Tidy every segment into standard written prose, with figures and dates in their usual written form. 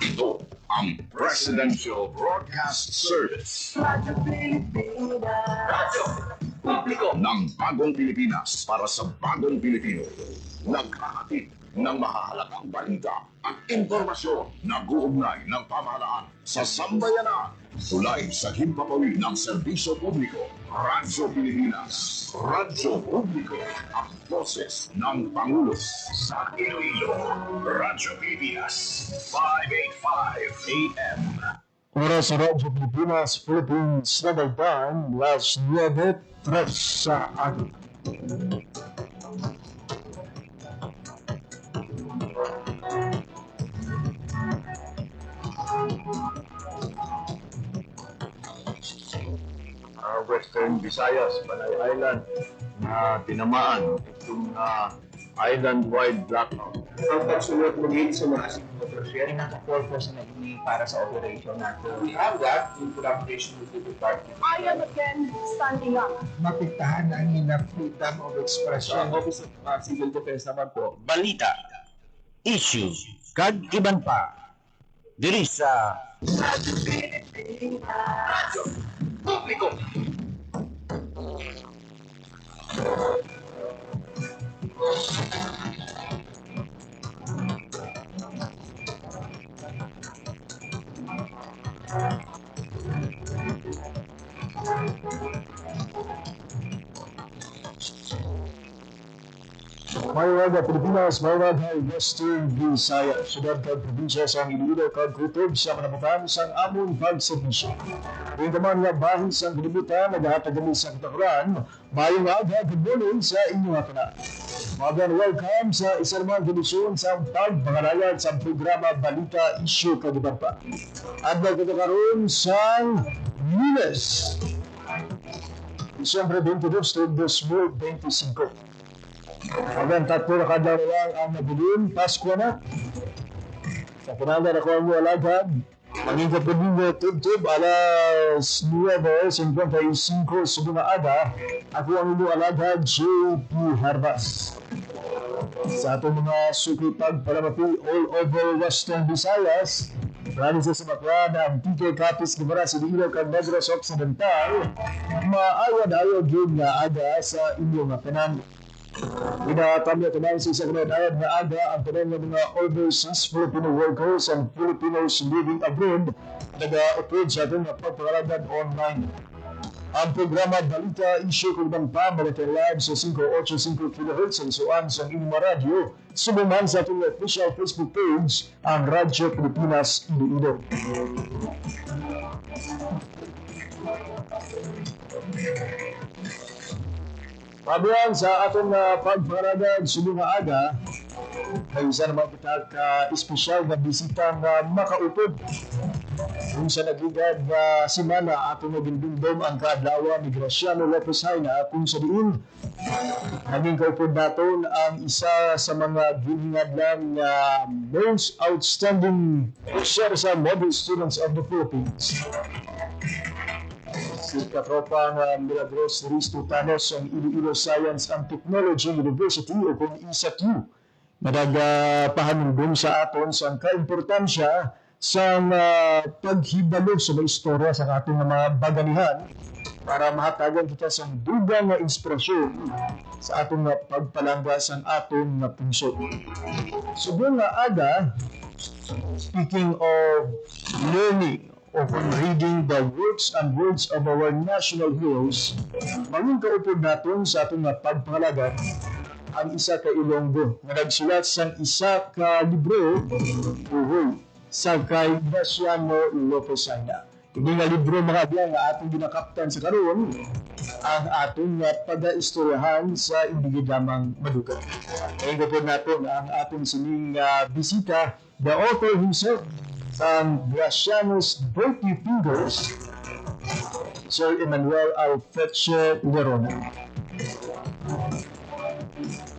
Ito ang Presidential Broadcast Service. Radyo Pilipinas. Radyo Publiko ng Bagong Pilipinas para sa Bagong Pilipino. Naghahatid ng mahahalagang balita at impormasyon na guugnay ng pamahalaan sa sambayanan. Tulay sa himpapawid ng serbisyo publiko. Radyo Pilipinas. Radyo Publiko. Ang boses ng Pangulo sa Iloilo. Radyo Pilipinas. 585 AM. Oras sa Radyo Pilipinas, Philippines Standard Time, las 9:03 sa atin. Western Visayas, Panay Island, na tinamaan itong island-wide blackout. Ang pagsulot muli sa mga signatories. Sharing ng purpose na ini para sa operation natin. We have that in collaboration with the department. I am again standing up. Mapiktahan ang ina freedom of So, expression. ang Office of Civil Defense naman po, balita, issue, kag iban pa. Diri sa Radyo Publiko. Mayroon Pilipinas, mayroon ay Western Visayas, syudad kag probinsya sa Iloilo kag kutob sa manabutan sang amon pagserbisyo. Kung kaman nga bahis ang kalibutan, naghahatag kami sa katakuran, mayong aga, good morning sa inyong atanan. Magan welcome sa isa naman edisyon sa pagpangalayad sa programa Balita Issue Kadiban pa. At nagkakaroon sa Lunes, Disyembre 22, 2025. Hanggang 3 na kadlaw na lang ang nabilin, Pasko na. Sa pinanda na ko ang alagad, maging kapilingo tubtub alas 9:55 sa mga aga, ako ang ilo alagad, JP Harbas. Sa atong mga sukipag palamati all over Western Visayas, marami sa samakla ng PK Capiz Guevara sa Iloilo kag Negros Occidental, maayad-ayod yun nga aga sa inyong tanan. Inatamya tanan sa isang ayad na aga ang tanan ng mga overseas Filipino workers and Filipinos living abroad nag-upload sa ating pagpangalagan online. Ang programa Balita Issue Kaliban pa Maritime Live sa 585 kHz sa isuan sa inyong radyo subuman sa ating official Facebook page ang Radyo Pilipinas Iloilo. Pabiyan sa atong pagparagan sa mga aga, may isa naman kita ka-espesyal na bisita na makaupod. Kung sa nagligad na simana atong nagindumdum ang kaadlawa ni Graciano Lopez Haina kung sa diin naging kaupod naton ang isa sa mga giningadlang most outstanding officer sa model students of the Philippines. Si katropang Milagros Risto Tanos ang Iloilo Science and Technology University o kung ISATU nadagpahanungdong sa aton sa kaimportansya sa paghibalo sa mga istorya sa ating mga baganihan para mahatagan kita sa dugang na inspirasyon sa atong pagpalangga sa atong puso. Subong nga aga, speaking of learning, of reading the works and words of our national heroes, maging kaupod natin sa atong pagpangalagan ang isa ka Ilonggo na nagsulat sa isa ka libro uhoy sa kay Graciano Lopez Haina. Hindi nga libro mga biyan nga atong ginakaptan sa karon ang atong pag-istoryahan sa hindi damang madugan. Ngayon kaupod natin ang atong sining bisita, the author himself, ang Graciano's Dirty Fingers, Sir Emmanuel Alfreche Lerona.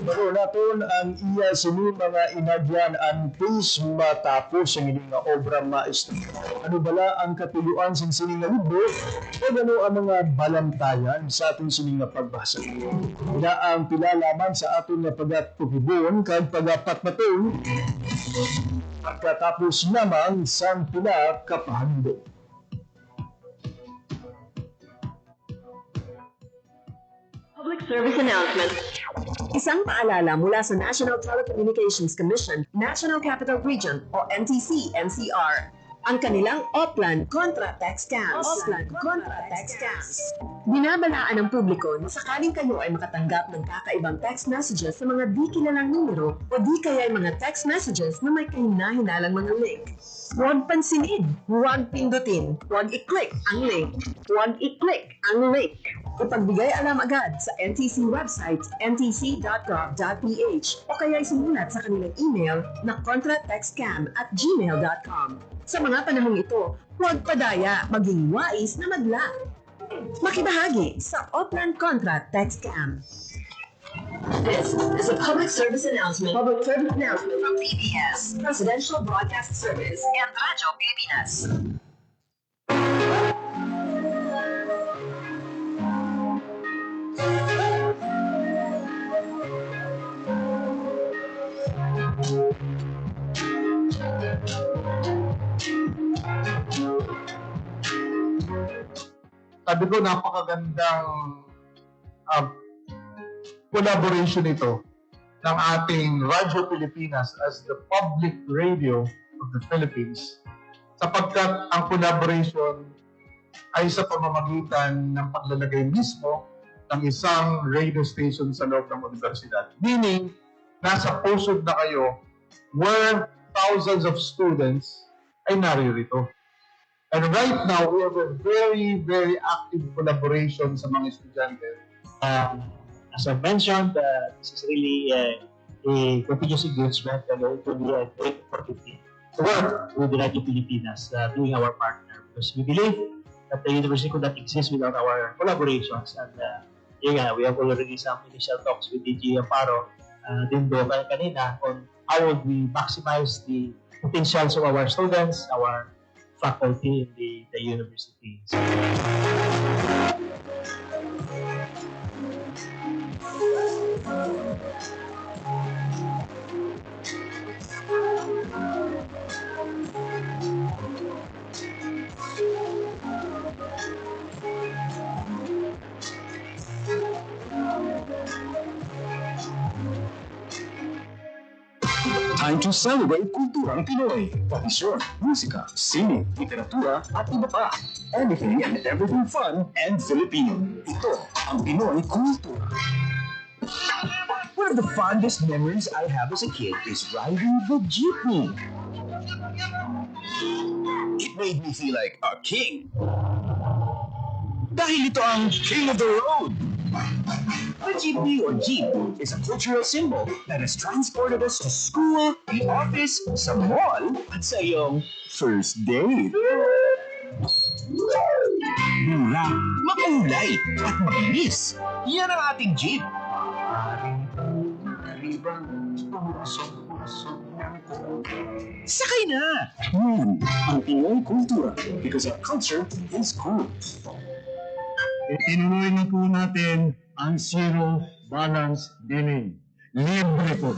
Pero naton ang iya sini mga inagyan ang please matapos ang inyong obra maestro. Ano bala ang katuluan sa sini nga libro o ano ang mga balantayan sa ating sini nga pagbasa. Ina ang pilalaman sa aton nga pagatubon kag pagapatmaton pagkatapos lamang sang pila ka pahandom. Public service announcement. Isang paalala mula sa National Telecommunications Commission, National Capital Region o NTC-NCR. Ang kanilang Oplan Contra Text Scams. Oplan Contra Text Scams. Binabalaan ng publiko na sakaling kayo ay makatanggap ng kakaibang text messages sa mga di kilalang numero o di kaya ay mga text messages na may kahina-hinalang mga link. Huwag pansinin, huwag pindutin, huwag i-click ang link, huwag i-click ang link. Ipagbigay alam agad sa NTC website ntc.gov.ph o kaya isimulat sa kanilang email na contratextcam@gmail.com. Sa mga panahong ito, huwag padaya, maging wais na madla. Makibahagi sa Oplan Contra Text Scam. This is a public service announcement. Public service announcement from PBS, Presidential Broadcast Service, and Radyo Pilipinas. Sabi ko, napakagandang collaboration ito ng ating Radyo Pilipinas as the public radio of the Philippines, sapagkat ang collaboration ay sa pamamagitan ng paglalagay mismo ng isang radio station sa loob ng universidad. Meaning, nasa pusod na kayo where thousands of students ay naririto. And right now, we have a very, very active collaboration sa mga estudyante. As I mentioned, this is really a continuous engagement and it will be a great opportunity to work with the Radio Pilipinas, being our partner, because we believe that the university could not exist without our collaborations. And we have already some initial talks with DG Amparo, Dindo kanina, on how would we maximize the potentials of our students, our faculty in the university. Time to celebrate kulturang Pinoy. Tradisyon, musika, sine, literatura, at iba pa. Anything and everything fun and Filipino. Ito ang Pinoy Kultura. One of the fondest memories I have as a kid is riding the jeepney. It made me feel like a king. Dahil ito ang King of the Road. The jeepney or jeep is a cultural symbol that has transported us to school, the office, sa mall, at sa iyong first date. Mura, makulay, at makinis. Yan ang ating jeep. Sakay na! Yan ang Pinoy Kultura because our culture is cool. Itinuloy na po natin ang zero balance billing. Libre po.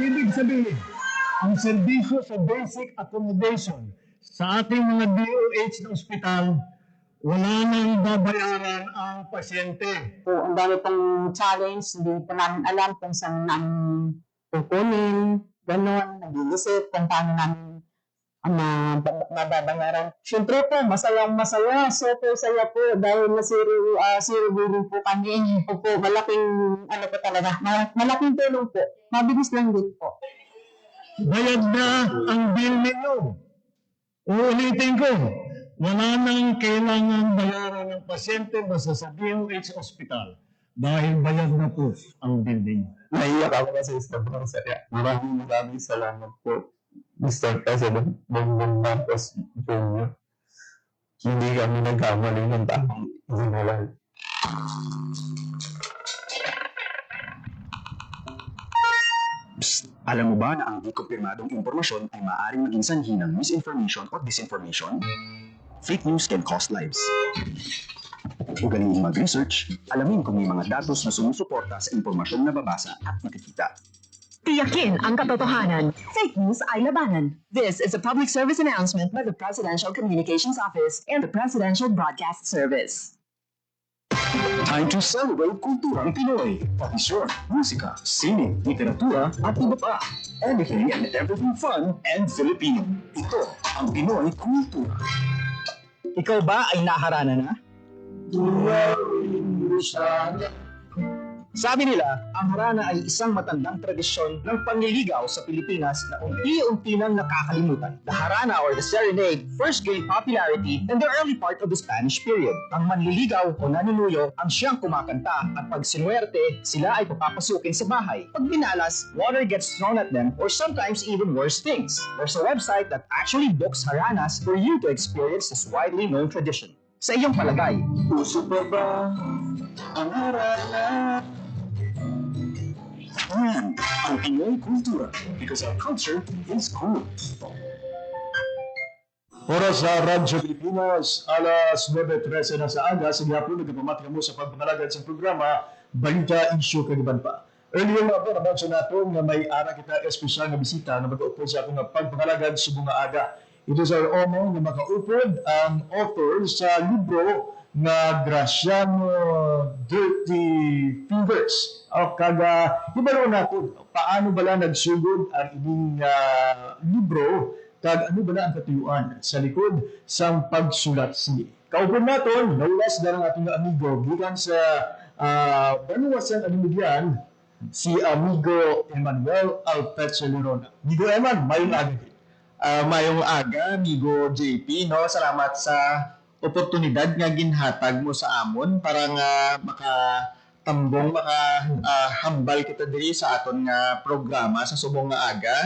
Ibig sabihin, ang serbisyo sa basic accommodation sa ating mga DOH na ospital, wala nang babayaran ang pasyente. Po, ang dami pong challenge, hindi po namin alam kung saan namin kukunin, gano'n, nag-iisip kung paano namin ang mababayaran. Siyempre po, masayang-masaya. Super saya po dahil na zero billing po kami. Po, malaking, ano po talaga, malaking tulong po. Mabilis lang din po. Bayad na ang bill ninyo. Uulitin ko, wala nang kailangan bayaran ng pasyente basta sa DOH Hospital dahil bayad na po ang bill ninyo. Naiyak ako kasi sobrang saya. Maraming salamat po, Mr. President Bongbong Marcos Jr. Hindi kami nagkamali ng tamang general. Alam mo ba na ang di kumpirmadong impormasyon ay maaaring maging sanhi ng misinformation o disinformation? Fake news can cost lives. Ugaliin mag-research, alamin kung may mga datos na sumusuporta sa impormasyong nababasa at makikita. Tiyakin ang katotohanan. Fake news ay labanan. This is a public service announcement by the Presidential Communications Office and the Presidential Broadcast Service. Time to celebrate kulturang Pinoy. Tradisyon, musika, sining, literatura, at iba pa. Anything and everything fun and Filipino. Ito ang Pinoy Kultura. Ikaw ba ay naharana na? Sabi nila, ang harana ay isang matandang tradisyon ng panliligaw sa Pilipinas na unti-unti nang nakakalimutan. The harana or the serenade first gained popularity in the early part of the Spanish period. Ang manliligaw o nanunuyo ang siyang kumakanta at pag sinuwerte, sila ay papapasukin sa bahay. Pag binalas, water gets thrown at them or sometimes even worse things. There's a website that actually books haranas for you to experience this widely known tradition. Sa iyong palagay, uso pa ba ang harana? Yan ang Pinoy Kultura because our culture is cool. Oras sa Radyo Pilipinas, alas 9:13 na sa aga, sa gihapon nagpamati mo sa pagpangalagad sa programa Balita Isyu Kagaban pa. Earlier na po, naman sa nato nga may ara kita espesyal na bisita na mag-upod sa akong pagpangalagad sa bunga aga. Ito sa omong na makaupod ang author sa libro na Graciano Dirty Fingers. O kaga, ibaro natin, paano bala nagsugod ang ining libro kag ano bala ang katuyuan sa likod sa pagsulat sini. Kaupod natin, naulas na ng ating amigo, gikan sa Banuwasan Animidyan, si amigo Emmanuel Alpeche Lerona. Amigo Eman, mayong aga. Mayong aga, amigo JP, no? Salamat sa oportunidad nga ginhatag mo sa amon para nga makatambong, makahambal kita diri sa aton nga programa sa subong nga aga.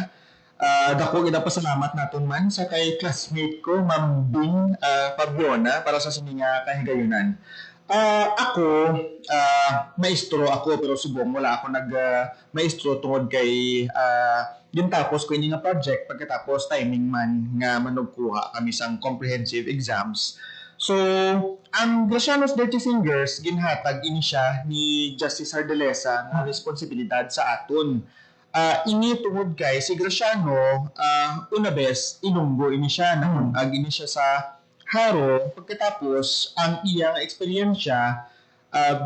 Dako gid pasalamat naton man sa kay classmate ko, Ma'am Bing Fabiona, para sa sini nga kahigayunan. Ako, maestro ako, pero subong wala ako maestro tungod kay yun tapos ko ini nga project pagkatapos timing man nga manugkuha kami sang comprehensive exams. So, ang Graciano's Dirty Fingers, ginhatag ini siya ni Justice Ardalesa na responsibilidad sa aton. Ini tungod kay si Graciano, una bes, inunggo ini siya, nakungag ini siya sa haro, pagkatapos ang iyang eksperyensya,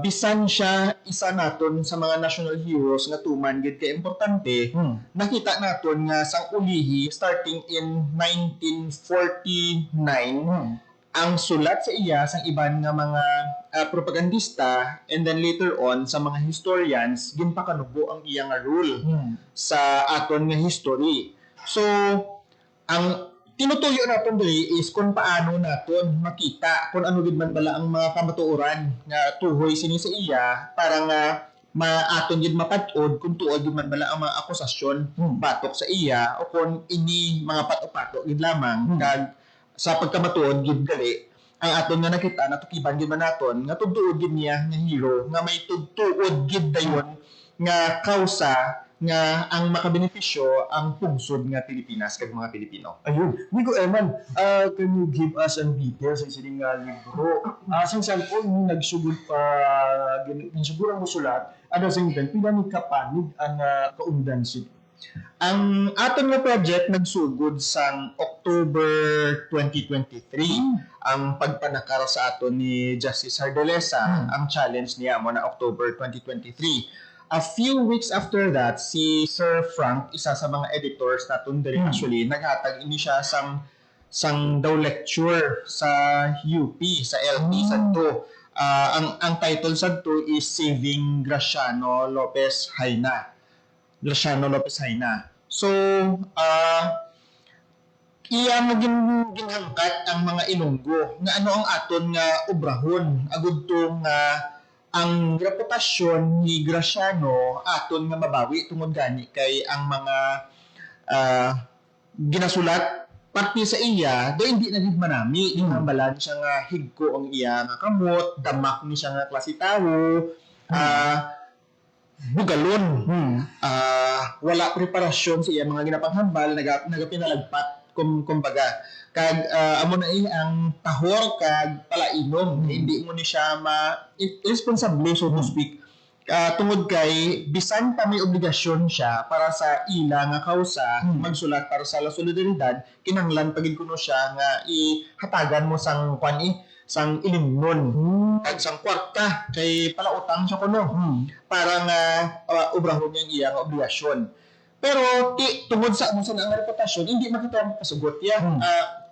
bisan siya isa naton sa mga national heroes nga tuman gid kay importante, nakita naton nga sang ulihi starting in 1949, ang sulat sa iya sang iban nga mga propagandista and then later on sa mga historians ginpakanubo ang iya nga role sa aton nga history. So ang tinutuyo naton diri is kung paano naton makita kung ano gid man bala ang mga kamatuoran nga tuhoy sini sa iya para nga maaton gid mapat-od kung tuod gid man bala ang mga akusasyon batok sa iya o kung ini mga pato-pato gid lamang kag sa pagkamatuod gid gali ang aton nga nakita natukiban gid man naton nga tudtuod gid niya nga hero nga may tudtuod gid dayon nga kausa nga ang makabenepisyo ang pungsod nga Pilipinas kag mga Pilipino. Ayun. Migo Eman, can you give us an details sa sining libro? Sang ko ni nagsugod pa ginsugurang mo sulat, ada sing pila ni kapanig ang kaundan sila. Ang aton nga project nagsugod sang October 2023. Ang pagpanakar sa aton ni Justice Ardalesa, ang challenge niya mo na October 2023. A few weeks after that, si Sir Frank, isa sa mga editors naton diri actually, naghatag ini siya sang daw lecture sa UP, sa LP sadto. Ang title sadto is Saving Graciano Lopez Haina. Graciano Lopez Haina. So, iya ginhangkat ang mga Ilonggo nga ano ang aton nga obrahon agud to nga ang reputasyon ni Graciano aton nga mabawi tungod gani kay ang mga ginasulat parte sa iya do hindi na gid manami di balan siya nga higko ang iya nga kamot, damak ni siya nga klase tawo, bugalon, wala preparasyon sa iya mga ginapanghambal, nagapinalagpat kumbaga. Kag amo na ang tahor kag palainom, hindi mo ni siya irresponsable, so to speak. Tungod kay bisan pa may obligasyon siya para sa ila nga kausa magsulat para sa La Solidaridad, kinahanglan pagid kuno siya nga ihatagan mo sang sang ilimnon kag sang kwarta kay palautang siya kuno para nga obrahon niyang iya nga obligasyon. Pero tungod sa ang reputasyon, hindi makita ang pasugot ya.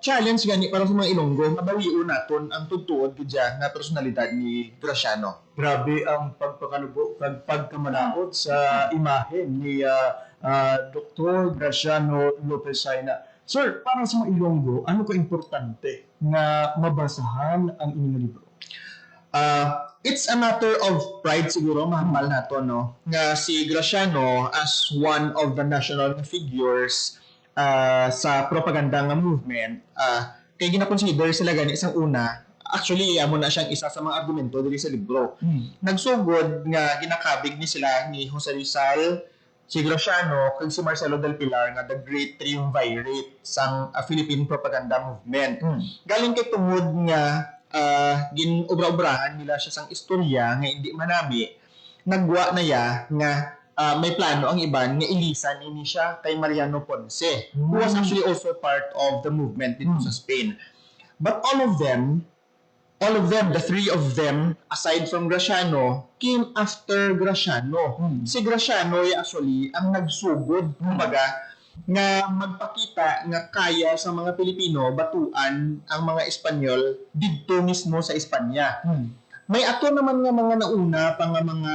Challenge gani para sa mga Ilonggo, mabawion naton ang tugtuod gidya nga personalidad ni Graciano. Grabe ang pagpakanubo, pagkamanaot sa imahe ni Dr. Graciano Lopez Saina. Sir, para sa mga Ilonggo, ano ka importante na mabasahan ang inyong libro? It's a matter of pride siguro, mahambal nato, no? Nga si Graciano as one of the national figures sa propaganda nga movement, kay gina-consider sila gani isang una, actually amo na siyang isa sa mga argumento diri sa libro. Nagsugod nga ginakabig ni sila ni Jose Rizal, si Graciano, kag si Marcelo del Pilar nga the great triumvirate sang Philippine propaganda movement. Galing kay tungod nga ginobra-obrahan nila siya sang istorya nga hindi manami, nagwa na ya nga may plano ang iban nga ilisan ini siya kay Mariano Ponce, who was actually also part of the movement dito sa Spain. But all of them, the three of them, aside from Graciano, came after Graciano. Si Graciano actually ang nagsugod, kumbaga, nga magpakita nga kaya sa mga Pilipino batuan ang mga Espanyol dito mismo sa Espanya. May ato naman nga mga nauna pa nga mga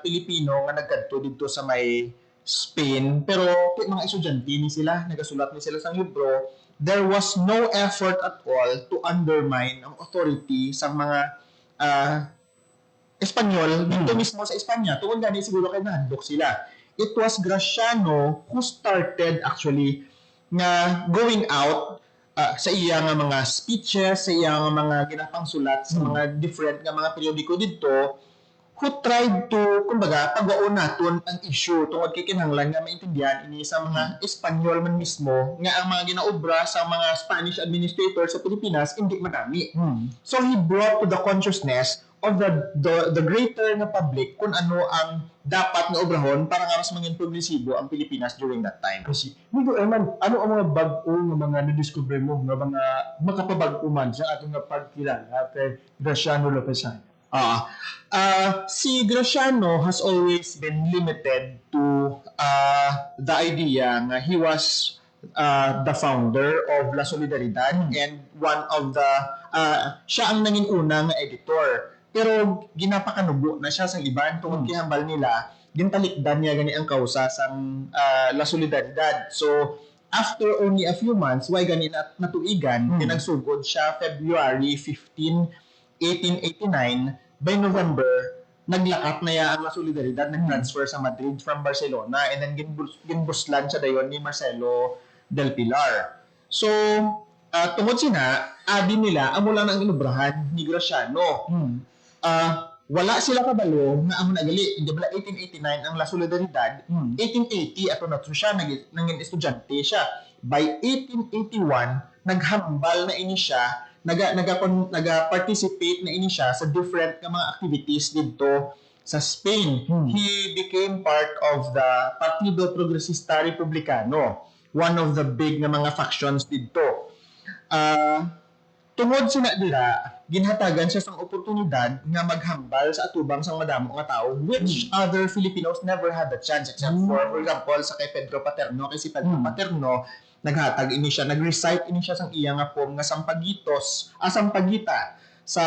Pilipino nga nagkadto dito sa may Spain, pero mga estudyante ni sila, nagasulat ni sila sa libro. There was no effort at all to undermine ang authority sa mga Espanyol dito mismo sa Espanya. Tungod gani siguro kay nahandok sila. It was Graciano who started actually nga going out sa iya nga mga speeches, sa iya nga mga ginapangsulat sa mga different nga mga periodiko dito, who tried to, kumbaga, pagwaon naton ang issue tungod kay kinahanglan nga maintindihan ini sa mga Espanyol man mismo nga ang mga ginaobra sa mga Spanish administrators sa Pilipinas hindi madami. So he brought to the consciousness of the greater na public kung ano ang dapat nga obrahon para nga mas maging progresibo ang Pilipinas during that time. Kasi, Migo Eman, ano ang mga bag-o nga mga nadiscover mo, nga mga makapabag-o man sa atong nga pagkilala kay Graciano Lopez Saina? Si Graciano has always been limited to the idea nga he was the founder of La Solidaridad and one of the siya ang nanging unang editor. Pero ginapakanubo na siya sa iban tungod kay hambal nila gintalikdan niya gani ang kausa sang La Solidaridad. So after only a few months, why gani natuigan, pinagsugod siya February 15, 1889. By November, naglakat na ya ang La Solidaridad, nag-transfer sa Madrid from Barcelona, and then ginbuslan siya dayon ni Marcelo del Pilar. So, tungod sina, abi nila, amo lang ang inubrahan ni Graciano. Wala sila kabalo nga amo nagali. Hindi bala 1889 ang La Solidaridad, 1880 ato na siya naging estudyante siya. By 1881 naghambal na ini siya, naga-participate na ini siya sa different nga mga activities dito sa Spain. He became part of the Partido Progresista Republicano, one of the big nga mga factions dito. Tungod sina dira, ginhatagan siya sang oportunidad nga maghambal sa atubang sang madamo nga tao, which other Filipinos never had the chance except for example sa kay Pedro Paterno. Kasi Pedro Paterno naghatag ini siya, nag-recite ini siya sang iya nga poem nga Sampaguita sa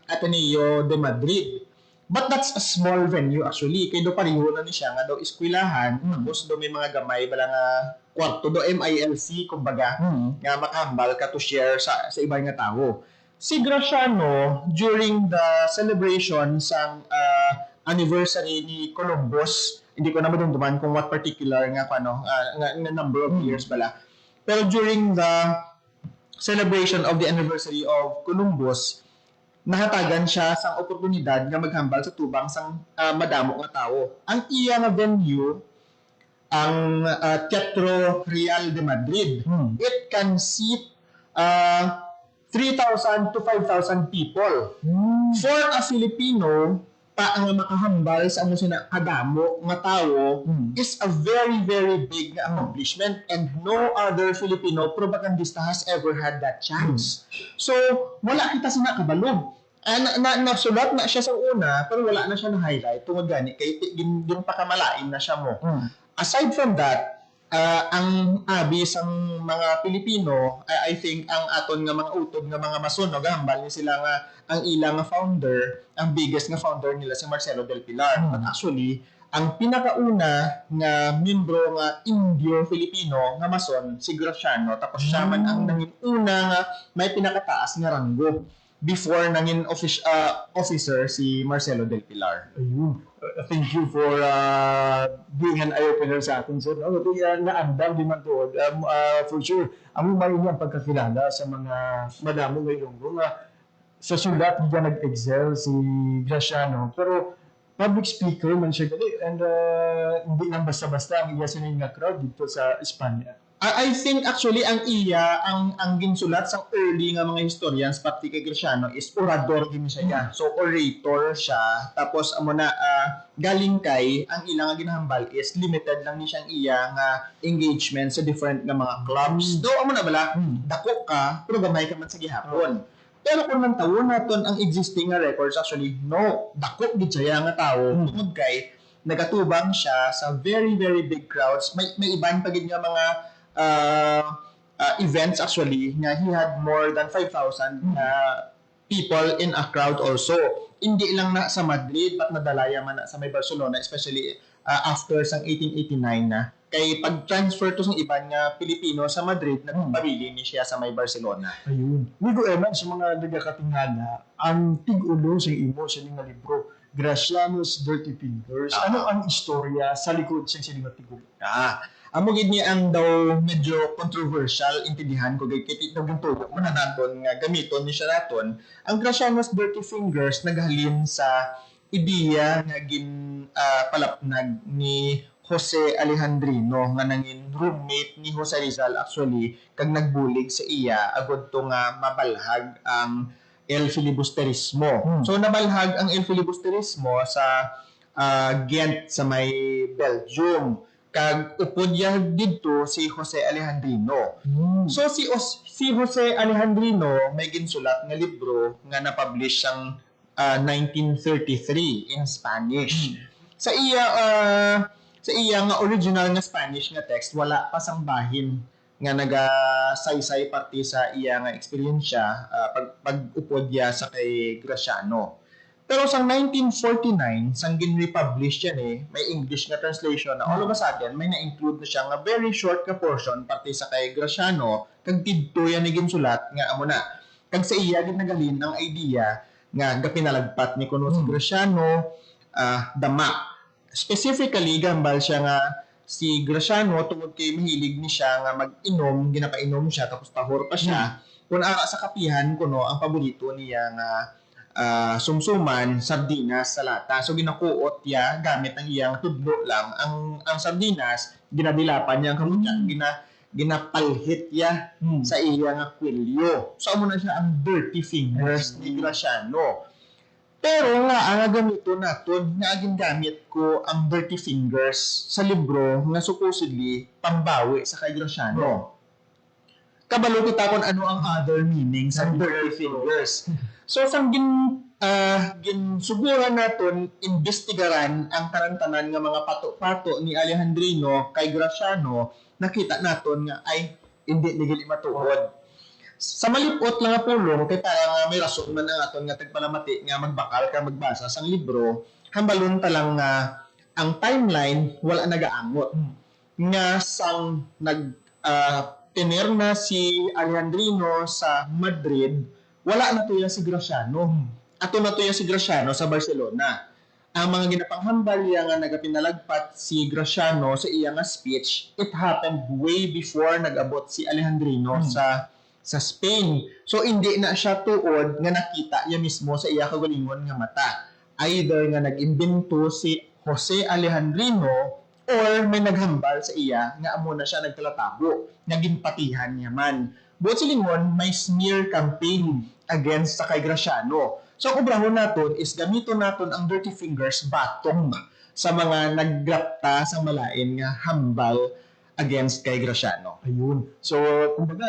Ateneo de Madrid. But that's a small venue actually. Kay do pareho na ni siya nga daw eskwelahan, tapos do may mga gamay bala nga kwarto do MILC kumbaga nga makahambal ka to share sa ibang nga tao. Si Graciano during the celebration sang anniversary ni Columbus, hindi ko na madumduman kung what particular nga number of years bala. Pero during the celebration of the anniversary of Columbus, nahatagan siya sa oportunidad nga maghambal sa tubang sang madamo nga tao. Ang iya nga venue ang Teatro Real de Madrid. It can seat 3,000 to 5,000 people. For a Filipino, ang makahambal sa ano sina kadamo nga tao is a very very big accomplishment, and no other Filipino propagandista has ever had that chance. So wala kita sina kabalog. Nasulat na siya sa una pero wala na siya na highlight tungod gani kay din pakamalain na siya mo. Aside from that, ang abis ang mga Pilipino, I think ang aton nga mga utod nga mga mason, no, gahambal ni sila nga ang ilang nga founder, ang biggest nga founder nila si Marcelo del Pilar. But actually, ang pinakauna nga membro nga Indio-Filipino nga mason si Graciano, tapos siya man ang nanging una nga may pinakataas nga ranggo before nanging officer si Marcelo del Pilar. Ayun. Thank you for being an eye-opener sa atin, sir. No, naandam din man to. For sure, ang mayon ang pagkakilala sa mga madamo ngayon. Sa sulat, niya nag-excel si Graciano. Pero public speaker man siya gali. And hindi lang basta-basta ang iya sining nga crowd dito sa Espanya. I think actually ang ginsulat sa early nga mga historians pati kay Graciano is orador din siya. So orator siya, tapos amo na galing kay ang ilang nga ginahambal is limited lang ni siyang iya nga engagement sa different nga mga clubs. Do amo na bala dako ka pero gamay ka man sa gihapon. Pero kung nang tawo naton ang existing nga records, actually no, dako gid siya nga tawo tungod kay nagatubang siya sa very very big crowds. May iban pa gid nga mga events actually nga he had more than 5,000 people in a crowd also. Hindi lang na sa Madrid but nadalaya man na sa may Barcelona, especially after sang 1889 na. Kay pag-transfer to sa ibang Pilipino sa Madrid, nagpabili ni siya sa may Barcelona. Ayun. Migo Eman, sa mga nagakatingala, ang tig-ulo sa imo sa nga libro, Graciano's Dirty Fingers. Ano ang istorya sa likod sa sining tig-ulo? Amo gid ni ang daw medyo controversial intindihan ko kay kiti daw tugo man naton nga gamiton ni siya naton. Ang Graciano's Dirty Fingers naghalin sa ideya nga palapnag ni Jose Alejandrino nga nangin roommate ni Jose Rizal actually kag nagbulig sa iya agud to nga mabalhag ang El Filibusterismo. So nabalhag ang El Filibusterismo sa Ghent sa may Belgium. Kag upod niya dito si Jose Alejandrino. So si Jose Alejandrino may ginsulat nga libro nga na-publish sang 1933 in Spanish. Sa iya nga original nga Spanish nga text wala pa sang bahin nga naga-saysay parte sa iya nga eksperyensya pag-upod niya sa kay Graciano. Pero sa 1949, sang gin-republish yan may English nga translation na all of a sudden, may na-include na siya nga very short nga portion parte sa kay Graciano, kag tidto yan ni ginsulat nga amo na. Kag sa iya ginagalin ang idea nga gapinalagpat ni kuno si Graciano dama. Specifically, gambal siya nga si Graciano tungod kay mahilig ni siya nga mag-inom, ginapainom siya tapos tahor pa siya. Kung sa kapihan kuno ang paborito niya nga sumsuman, sardinas sa lata. So ginakuot niya gamit ang iyang tudlo lang. Ang sardinas, ginadilapan niya ang kamutya, ginapalhit niya sa iyang kwelyo. So amo na siya ang dirty fingers ni Graciano. Pero nga, ang gamito naton, nga gingamit ko ang dirty fingers sa libro nga supposedly pambawi sa kay Graciano. Kabalo kita kung ano ang other meaning sa dirty fingers. So, sang ginsuguran naton, investigaran ang tanan-tanan nga mga pato-pato ni Alejandrino kay Graciano, nakita naton nga ay hindi nigili matuod. Sa malipot lang nga pulong, kay para nga may rason man ang aton nga tagpalamati nga magbakal ka magbasa sang libro, hambalon ta lang nga ang timeline wala nagaangot. Nga sang tener na si Alejandrino sa Madrid, wala na to yan si Graciano. Ato na to yan si Graciano sa Barcelona. Ang mga ginapanghambal niya nga nagapinalagpat si Graciano sa iya nga speech, it happened way before nag-abot si Alejandrino sa Spain. So hindi na siya tuod nga nakita niya mismo sa iya kagalingon nga mata. Either nga nag-imbento si Jose Alejandrino or may naghambal sa iya nga amo na siya nagtalatabo nga ginpatihan niya man. Buot silingon may smear campaign against sa kay Graciano. So ang obrahon naton is gamiton naton ang dirty fingers batong sa mga naggrapta sa malain nga hambal against kay Graciano. Ayun. So, kumbaga,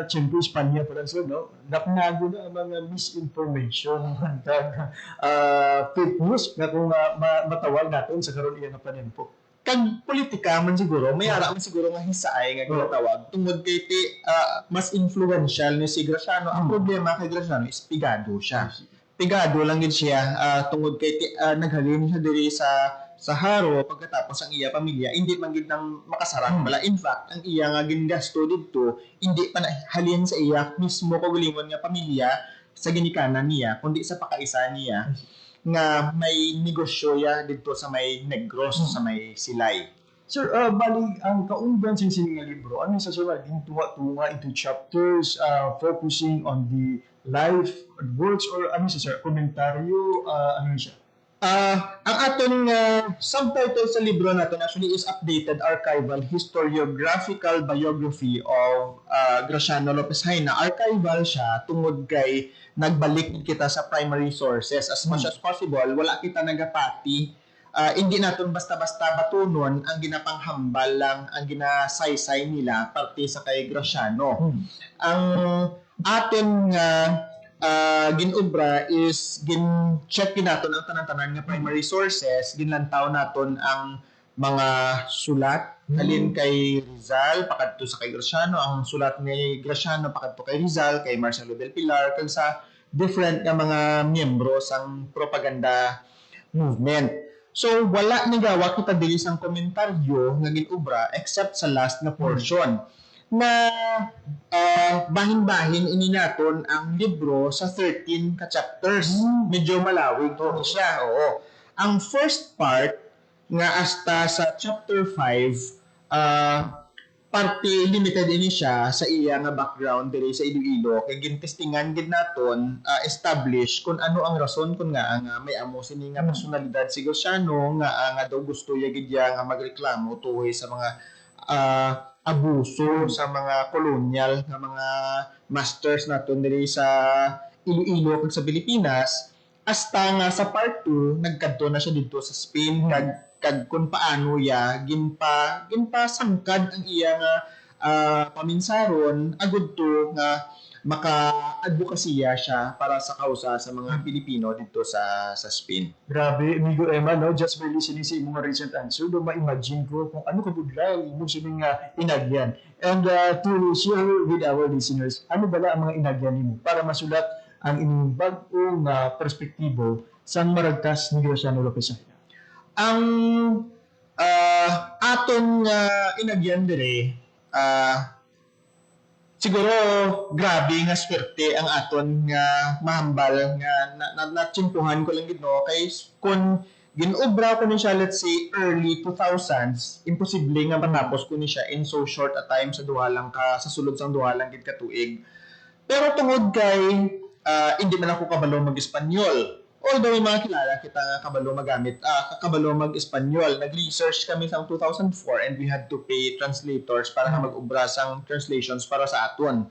siyempre, Espanya pa lang sir, no? Naknago na ang mga misinformation fake news na kung matawag natin sa karoon iyan na panin po. Kag politika man siguro, may ara man siguro nga hisaay nga ginatawag tungod kay mas influential ni si Graciano. Ang problema kay Graciano is pigado siya. Pigado lang gid siya tungod kay naghalin siya diri sa haro pagkatapos ang iya pamilya hindi man gid nang makasarang wala. In fact, ang iya nga gingasto didto hindi pa halin sa iya mismo kaugalingon nga pamilya sa ginikanan niya kundi sa pakaisa niya nga may negosyo ya dito sa may Negros, sa may Silay. Sir, bali, ang kaunggan sa nga libro, ano sa sir, tunga into chapters focusing on the life, works, or ano sa sir, komentaryo, ano siya? Ang aton subtitle sa libro natin actually is Updated Archival Historiographical Biography of Graciano Lopez Haina. Archival siya tungod kay nagbalik kita sa primary sources as much as possible. Wala kita nagapati. Hindi naton basta-basta batunon ang ginapanghambal lang, ang ginasaysay nila parte sa kay Graciano. Ang aton nga ginubra is gin-check naton ang tanan-tanan nga primary sources, ginlantaw naton ang mga sulat halin kay Rizal pakadto sa kay Graciano, ang sulat ni Graciano pakadto kay Rizal, kay Marcelo del Pilar, kag sa different nga mga miyembro sang propaganda movement. So wala ni gawa kita dili sang komentaryo nga ginubra except sa last na portion na bahin-bahin ini naton ang libro sa 13 ka chapters. Medyo malawig to siya. Oo. Ang first part nga hasta sa chapter 5 parte limited ini siya sa iya nga background diri sa Iloilo kay gintestingan gid naton establish kung ano ang rason kung nga ang may amo sini nga personalidad si Graciano nga daw gusto ya gid nga magreklamo tuhoy sa mga abuso sa mga kolonyal nga mga masters naton diri sa Iloilo kag sa Pilipinas hasta nga sa part 2 nagkadto na siya dito sa Spain kag kung paano ya ginpa sangkad ang iya nga paminsaron agud to nga maka-advokasya siya para sa kausa sa mga Pilipino dito sa Spain. Grabe, amigo Emma, no? Just by listening sa imong recent answer, do ma-imagine ko kung ano kabudlay imong sining inagyan. And to share with our listeners, ano bala ang mga inagyan nimo para masulat ang inyong bag-ong perspektibo sa maragtas ni Graciano Lopez Haina? Ang aton inagyan dire siguro grabe nga swerte ang aton nga mahambal nga natsimpuhan ko lang gid no kay kun ginobra ko ni siya let's say early 2000s imposible nga matapos ko ni siya in so short a time sa sulod sang duha lang gid ka tuig. Pero tungod kay hindi man ako kabalo mag-Espanyol. Although may mga kilala kita nga kabalo mag-Espanyol. Nag-research kami sa 2004 and we had to pay translators para mag-ubra sang translations para sa aton.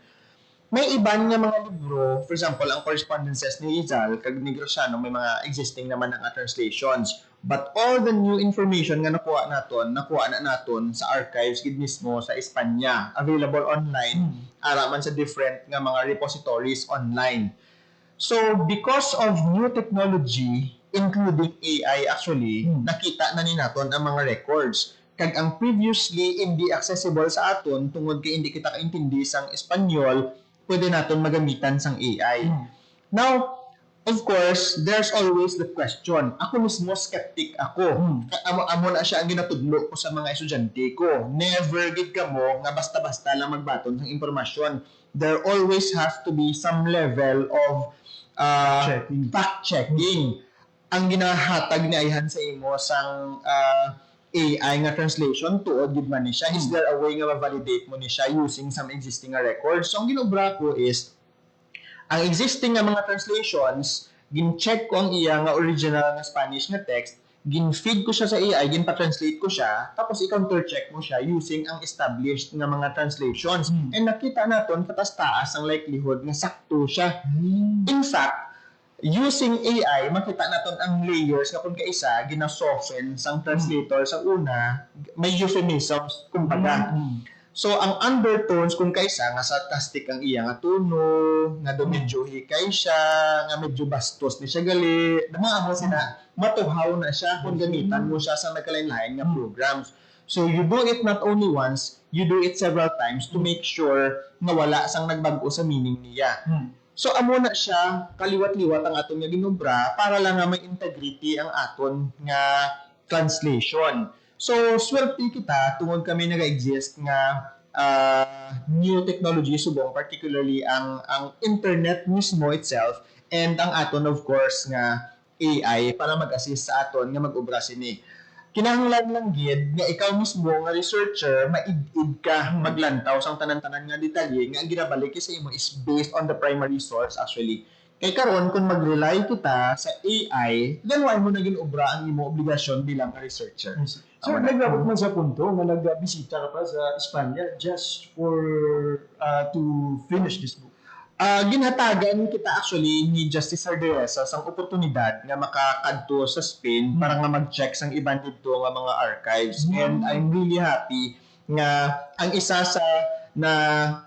May iban nga mga libro, for example, ang correspondences ni Rizal kag ni Graciano may mga existing naman nga translations. But all the new information nga nakuha na naton sa archives gid mismo sa Espanya, available online, ara man sa different nga mga repositories online. So, because of new technology, including AI actually, nakita na ni naton ang mga records. Kag ang previously hindi accessible sa aton tungod kay hindi kita kaintindi sang Espanyol, pwede naton magamitan sang AI. Now, of course, there's always the question. Ako mismo skeptic ako. Amo na siya ang ginatudlo ko sa mga estudyante ko. Never gid kamo nga basta-basta lang magbaton ng impormasyon. There always has to be some level of fact-checking. Ang ginahatag ni Ayhan sa imo sang AI nga translation tuod gid man ni siya. Is there a way nga ma-validate mo ni siya using some existing records? So ang ginobra ko is ang existing nga mga translations, gin-check ko ang iya nga original nga Spanish nga text, gin-feed ko siya sa AI, gin-pa-translate ko siya, tapos i-counter-check mo siya using ang established nga mga translations. And nakita naton katas-taas ang likelihood nga sakto siya. In fact, using AI, makita naton ang layers nga kung kaisa, gina-soften sang translator sa una, may euphemisms, kumbaga. So, ang undertones, kung kaisa, nga sarcastic ang iya nga tono, nga do medyo hikay siya, nga medyo bastos ni siya gali, mga mo sina, matuhaw na siya kung gamitan mo siya sa nagkalain-lain nga programs. So, you do it not only once, you do it several times to make sure na wala sang nagbago sa meaning niya. So, amo na siya, kaliwat-liwat ang aton nga ginobra para lang nga may integrity ang aton nga translation. So, swerte kita tungod kami nag-exist nga new technology subong, particularly ang internet mismo itself and ang aton of course nga AI para mag-assist sa aton nga mag-obra sini. Kinahanglan lang gid nga ikaw mismo nga researcher maid-id ka maglantaw sang tanan-tanan nga detalye nga ang ginabalik sa imo is based on the primary source actually. Kay karon kung mag-rely kita sa AI, then why mo na ginobra ang imo obligasyon bilang researcher. So, naglabot man sa punto nga nagbisita ka pa sa Espanya just for to finish this book. Ginhatagan kita actually ni Justice Arderesa sang oportunidad nga makakadto sa Spain para nga mag-check sang iban dito nga mga archives. And I'm really happy nga ang isa sa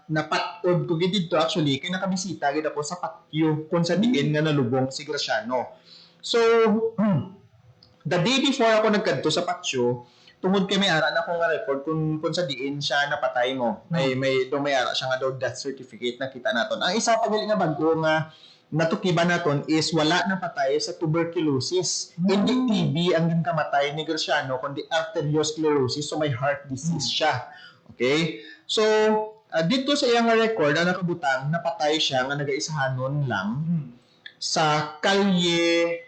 napatod ko dito actually kay nakabisita gid ako sa patio kung sa diin nga nalubong si Graciano. So, the day before ako nagkadto sa patio, tungod kay may ara na akong record kung sa diin siya napatay mo. May ara siya nga daw death certificate nakita naton. Ang isa pa gali nga bago nga natukiban naton is wala na patay sa tuberculosis. Hindi TB ang ginkamatay ni Graciano kundi arteriosclerosis, so may heart disease siya. Okay? So, dito sa iyang record, ang nakabutang, napatay siya nga nagaisahanon lang sa Calle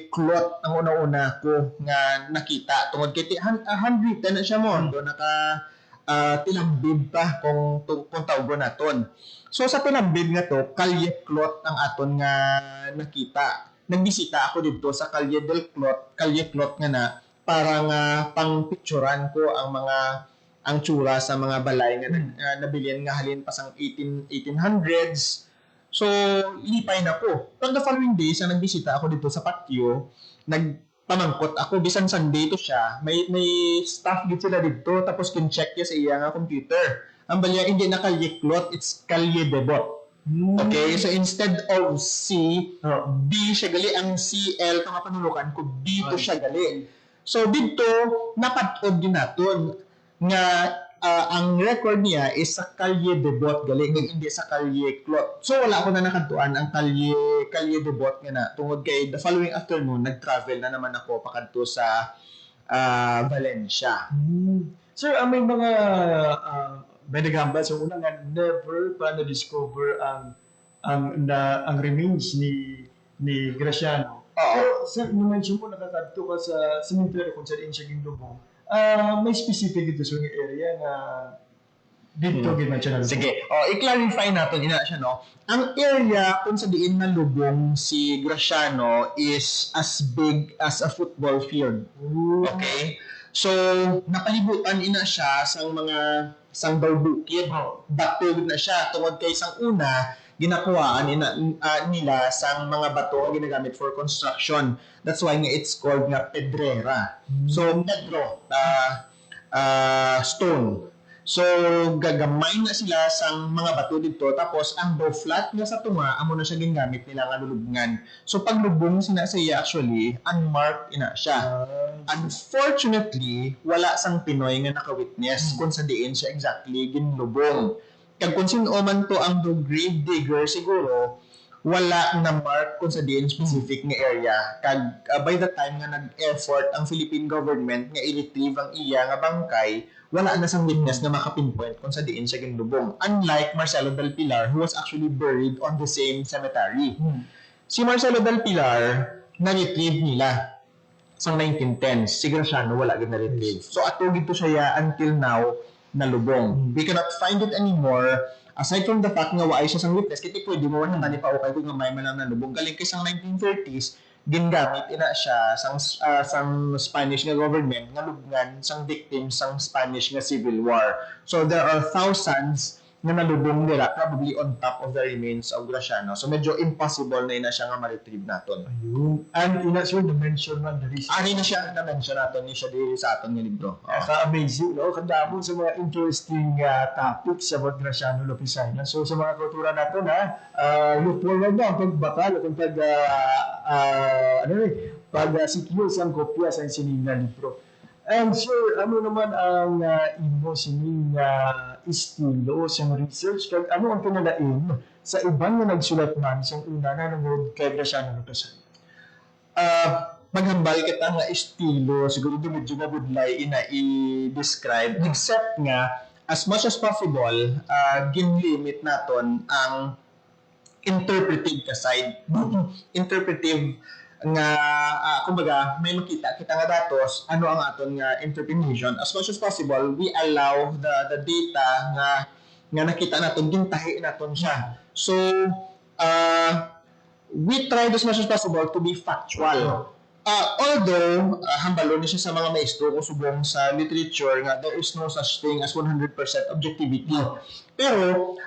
Clot ang una-una ko nga nakita. Tungod kay handwritten na siya mo. Doon tilambib pa kung tawgon naton. So, sa tilambib nga to, Calle Clot ang aton nga nakita. Nagbisita ako dito sa Calle Clot nga na para nga pang-picturean ko ang tsura sa mga balay nga nabilian nga halin pa sang 1800s. So, lipay na po. Pag the following day, sa nagbisita ako dito sa patio, nagpamangkot ako, bisan Sunday to siya, may staff dito sila dito, tapos kin-check niya sa iya nga computer. Ang balya, hindi na Calle Clot, it's Calle Debot. Okay, so instead of C, B siya gali, ang CL, ito nga panulukan ko, B to siya gali. So, dito, napatod din natin nga ang record niya is sa Calle Debot gali, hindi sa Calle Clot. So wala ko na nakadtuan ang Calle Debot nga na tungod kay the following afternoon nag-travel na naman ako pakadto sa Valencia. Sir, may mga may nagamba sa una nga never pa na-discover ang remains ni Graciano. Pero sir, na-mention mo nakakadto ka sa cemetery kung saan siya ginlubong. May specific dito sa area na dito gid-mention natin. Sige. I-clarify natin ina siya no. Ang area kung sa diin nalubong si Graciano is as big as a football field. Okay? So, napalibutan ina siya sang barbukid. Batog na siya tungod kay sang una ginakuhaan nila sang mga bato ang ginagamit for construction. That's why nga it's called nga pedrera. So, pedro, stone. So, gagamay na sila sang mga bato dito. Tapos, ang dough flat nga sa tunga, amo na siya gingamit nila nga lulubngan. So, paglubong sina sa iya actually, unmarked ina siya. Unfortunately, wala sang Pinoy nga naka-witness kung sa diin siya exactly ginlubong. Kag kung sino man to ang grave digger siguro, wala na mark kung sa diin specific nga area. Kag by the time nga nag-effort ang Philippine government nga i-retrieve ang iya nga bangkay, wala na sang witness na makapinpoint kung sa diin siya ginlubong. Unlike Marcelo del Pilar who was actually buried on the same cemetery. Si Marcelo del Pilar na-retrieve nila sa 1910s. Si Graciano wala gid na-retrieve. So ato gito siya until now nalubong. We cannot find it anymore aside from the fact nga waay siya sang witness kiti pwede mo na tani pa okay kung may man nalubong galing kay sang 1930s gingamit ina siya sang Spanish nga government nga lubngan sang victims sang Spanish nga Civil War. So there are thousands nga nalubong nila probably on top of the remains of Graciano. So medyo impossible na ina siya nga ma-retrieve naton. Ayun. And ina sir, na-mention man the reason. Ani na siya na-mention naton ni siya diri sa aton nga libro. Ka-amazing, no? Kandamon sa mga interesting topics sa mga Graciano Lopisana. So sa mga kultura natin, look forward na ang pagbakal at ang pag-secure sa kopya sa sining na libro. And sir, ano naman ang imo sining estilo sa research? Ano ang pinalain sa ibang na nagsulat man sa una na nangod kay Graciano Lopisana? Maghambal kita nga estilo, siguro di medyo mabudlay ina i-describe, except nga, as much as possible, ginlimit naton ang interpretive ka side. Interpretive nga, kumbaga, may makita kita nga datos, ano ang aton nga interpretation. As much as possible, we allow the data nga nakita naton, gintahi naton siya. So, we tried as much as possible to be factual. Although, hambalo ni siya sa mga maestro kung subong sa literature nga there is no such thing as 100% objectivity. Pero,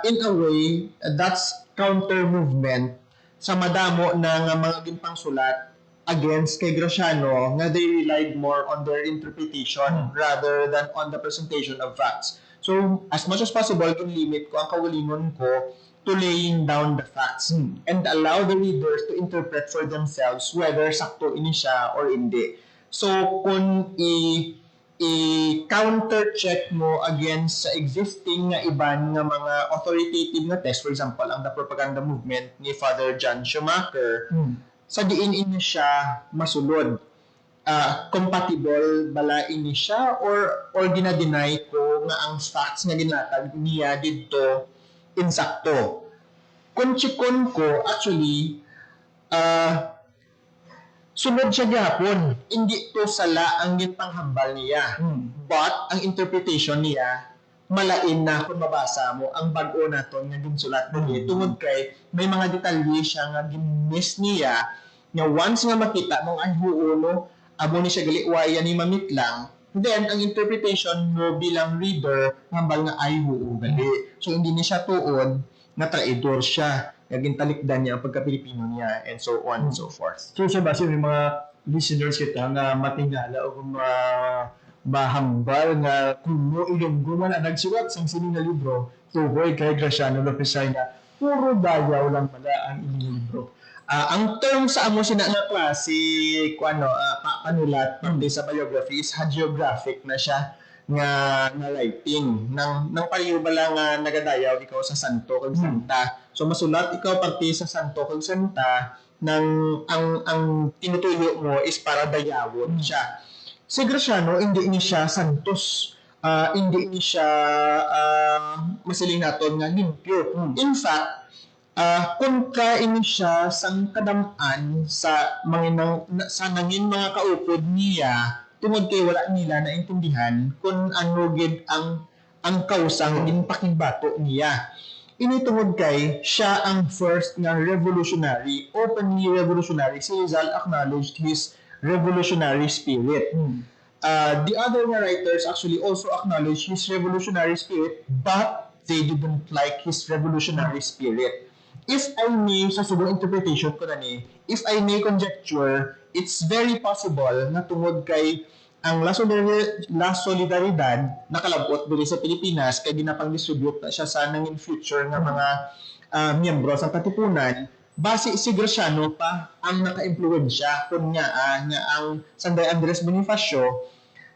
in a way, that's counter-movement sa madamo na nga mga ginpang sulat against kay Graciano nga they relied more on their interpretation rather than on the presentation of facts. So, as much as possible, kung limit ko ang kawalingon ko to laying down the facts and allow the readers to interpret for themselves whether sakto ini siya or hindi. So, kung i-counter-check mo against sa existing nga iban nga mga authoritative nga text, for example, ang The Propaganda Movement ni Father John Schumacher, sa diin ini siya masulod. Compatible bala ini siya or ginadeny ko nga ang facts nga ginatag niya dito insakto. Kung chikon ko, actually, sunod siya gihapon. Hindi to sala ang ginpanghambal niya. But, ang interpretation niya, malain na kung mabasa mo ang bag-o naton nga ginsulat na niya. Tungod kay, may mga detalye siya nga gin-miss niya, nga once nga makita mong ay huuno, amo ni siya galiwaya ni mamit lang, then, ang interpretation mo bilang reader, hambal nga ay huugali. So, hindi niya siya tuod na traidor siya. Naging talikdan niya ang pagka-Pilipino niya, and so on and so forth. So siya ba, may mga listeners kita nga matingala o kung mahambal nga kung mo ilunggo man ang nagsulat sa sining na libro tukoy kay Graciano Lopisana, puro dayaw lang pala ang inyong libro. Ang term sa amo sina nga klase panulat pandi sa biography is hagiographic na siya nga writing nang pareho ba lang nagadayaw ikaw sa santo kag santa. So masulat ikaw parte sa santo kag santa nang ang tinutuyo mo is para dayawon siya. Si Graciano hindi ni siya santos. Hindi ni siya masiling naton nga limpyo. In fact, kung kain siya sang kadamaan sa nangin mga kaupod niya, tungod kay wala nila naintindihan kung ano gid ang kausang ginpakigbato niya. Ini tungod kay siya ang first nga revolutionary, openly revolutionary. Si Rizal acknowledged his revolutionary spirit. The other writers actually also acknowledged his revolutionary spirit, but they didn't like his revolutionary spirit. If I may, sa subong interpretation ko na ni, if I may conjecture, it's very possible na tungod kay ang La Solidaridad nakalabot diri sa Pilipinas kay ginapang-distribute na siya sa nanging future nga mga miyembro sa katipunan, base si Graciano pa ang naka-impluwensya kun nga ang Sanday Andres Bonifacio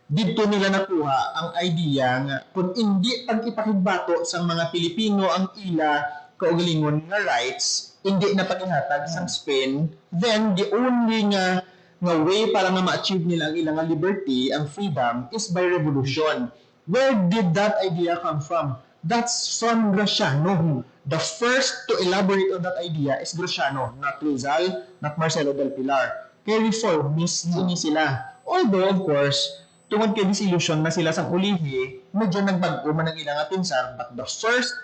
dito nila nakuha ang idea nga kung hindi pag-ipakigbato sa mga Pilipino ang ila kaugalingon nga rights, hindi na paghihatag sa Spain, then the only nga way para nga ma-achieve nila ang ilang liberty, ang freedom, is by revolution. Where did that idea come from? That's from Graciano. The first to elaborate on that idea is Graciano, not Rizal, not Marcelo del Pilar. Kaya reformist ini sila. Although, of course, tungod kay disillusion na sila sa ulihi, medyo nagbago man ang ilang pinsar, but the first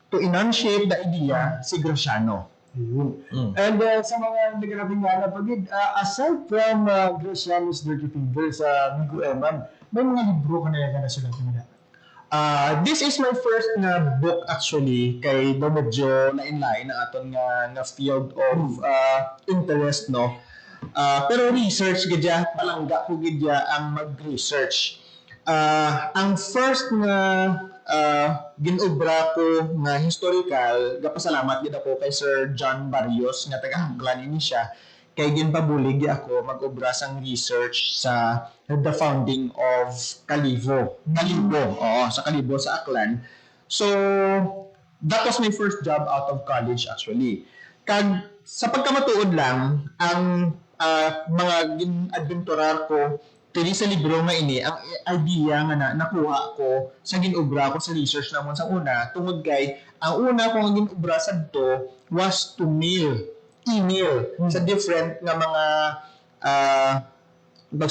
to enunciate the idea, si Graciano. And sa mga nagkakatingala pagid, aside from Graciano's Dirty Fingers sa Migo Eman, may mga libro ka na nasulat nila. This is my first na book actually kay do medyo lain-lain ang aton nga field of interest no. Pero research gidya palangga ko gidya ang mag-research. Ang first nga ginobra ko nga historical, gapasalamat gid ako kay Sir John Barrios nga taga-Hanglan ini siya. Kay ginpabulig ako mag-obra sang research sa the founding of Kalibo. Sa Kalibo sa Aklan. So that was my first job out of college actually. Kag sa pagkamatuod lang ang mga gin-adventurar ko dili sa libro nga ini ang idea nga nakuha ko sa ginobra ko sa research namon sa una tungod kay ang una kong ginobra sadto was to email sa different nga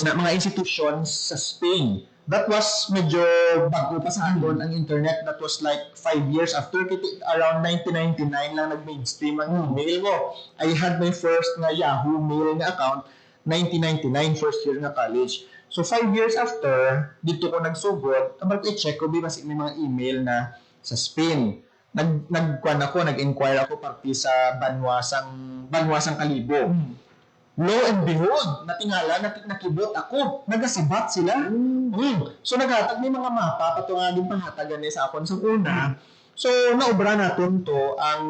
mga institutions sa Spain. That was medyo bago pa sa aton ang internet. That was like 5 years after. Around 1999 lang nag-mainstream ang email mo. I had my first nga Yahoo mail na account 1999, first year na college. So 5 years after, dito ko nagsugod, abang i-check ko, may mga email na sa Spain. Nag-inquire ako parti sa Banwasang Kalibo. Lo and behold, natingala, nakibot ako. Nagasabat sila. So naghatag may mga mapa, patungagin panghatagan sa akon sa una. So naobra naton to ang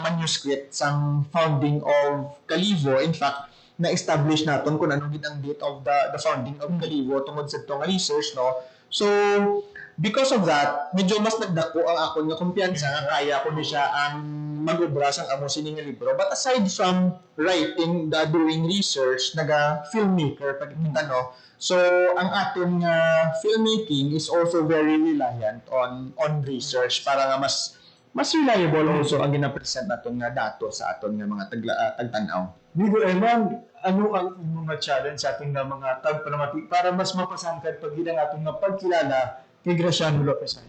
manuscript sang founding of Kalibo. In fact, na-establish naton kung ano gid ang date of the founding of Kalibo tungod sa itong research, no? So, because of that, medyo mas nagdako ang akon nga kumpiyansa nga kaya ko ni siya ang mag-obra sang amo sini nga libro. But aside from writing, doing research, naga-filmmaker pag kita, no? So, ang aton nga filmmaking is also very reliant on research para nga mas reliable also ang gina-present naton nga dato sa aton nga mga tagtanaw. Migo Eman, ano ang mga challenge sa ating mga tagpanamati para mas mapasangkad pag ang ating pagkilala kay Graciano Lopez?